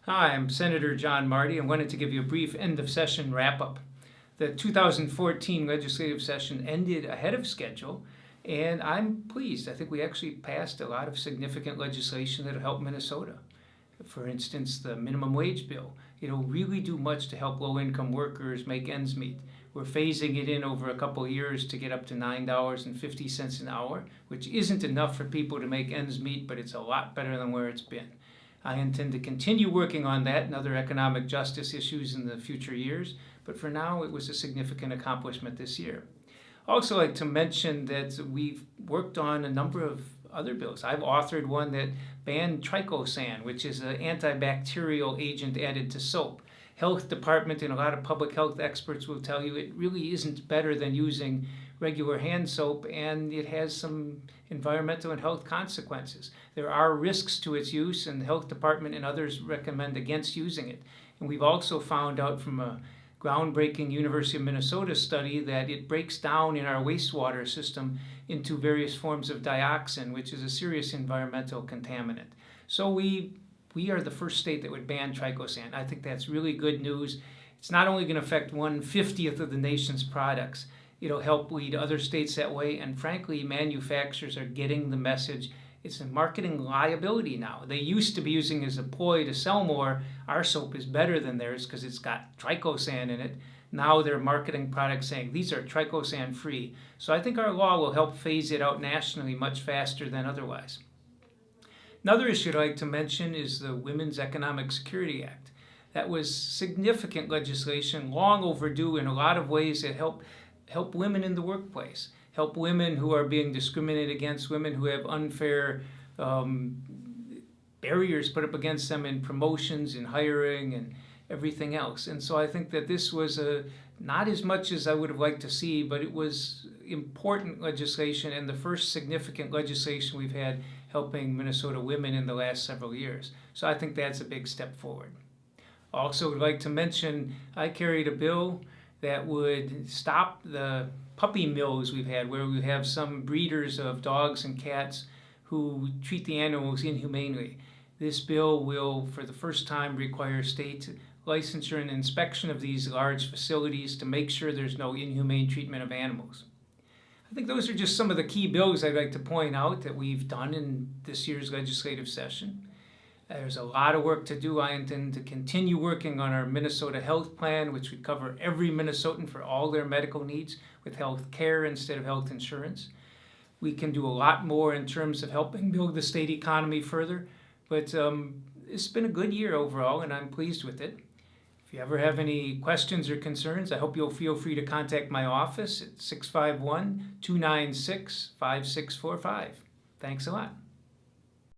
Hi, I'm Senator John Marty. I wanted to give you a brief end-of-session wrap-up. The 2014 legislative session ended ahead of schedule, and I'm pleased. I think we actually passed a lot of significant legislation that will help Minnesota. For instance, the minimum wage bill. It'll really do much to help low-income workers make ends meet. We're phasing it in over a couple of years to get up to $9.50 an hour, which isn't enough for people to make ends meet, but it's a lot better than where it's been. I intend to continue working on that and other economic justice issues in the future years, but for now it was a significant accomplishment this year. I'd also like to mention that we've worked on a number of other bills. I've authored one that banned Triclosan, which is an antibacterial agent added to soap. Health department and a lot of public health experts will tell you it really isn't better than using regular hand soap, and it has some environmental and health consequences. There are risks to its use, and the health department and others recommend against using it. And we've also found out from a groundbreaking University of Minnesota study that it breaks down in our wastewater system into various forms of dioxin, which is a serious environmental contaminant. So we are the first state that would ban Triclosan. I think that's really good news. It's not only going to affect 1/50th of the nation's products, it'll help lead other states that way, and frankly, manufacturers are getting the message. It's a marketing liability now. They used to be using it as a ploy to sell more. Our soap is better than theirs because it's got Triclosan in it. Now they're marketing products saying these are Triclosan free. So I think our law will help phase it out nationally much faster than otherwise. Another issue I'd like to mention is the Women's Economic Security Act. That was significant legislation, long overdue in a lot of ways that help women in the workplace, help women who are being discriminated against, women who have unfair barriers put up against them in promotions, in hiring, and everything else. And so I think that this was not as much as I would have liked to see, but it was important legislation and the first significant legislation we've had helping Minnesota women in the last several years. So I think that's a big step forward. Also would like to mention I carried a bill that would stop the puppy mills we've had, where we have some breeders of dogs and cats who treat the animals inhumanely. This bill will, for the first time, require state licensure and inspection of these large facilities to make sure there's no inhumane treatment of animals. I think those are just some of the key bills I'd like to point out that we've done in this year's legislative session. There's a lot of work to do. I intend to continue working on our Minnesota health plan, which would cover every Minnesotan for all their medical needs with health care instead of health insurance. We can do a lot more in terms of helping build the state economy further, but it's been a good year overall, and I'm pleased with it. If you ever have any questions or concerns, I hope you'll feel free to contact my office at 651-296-5645. Thanks a lot.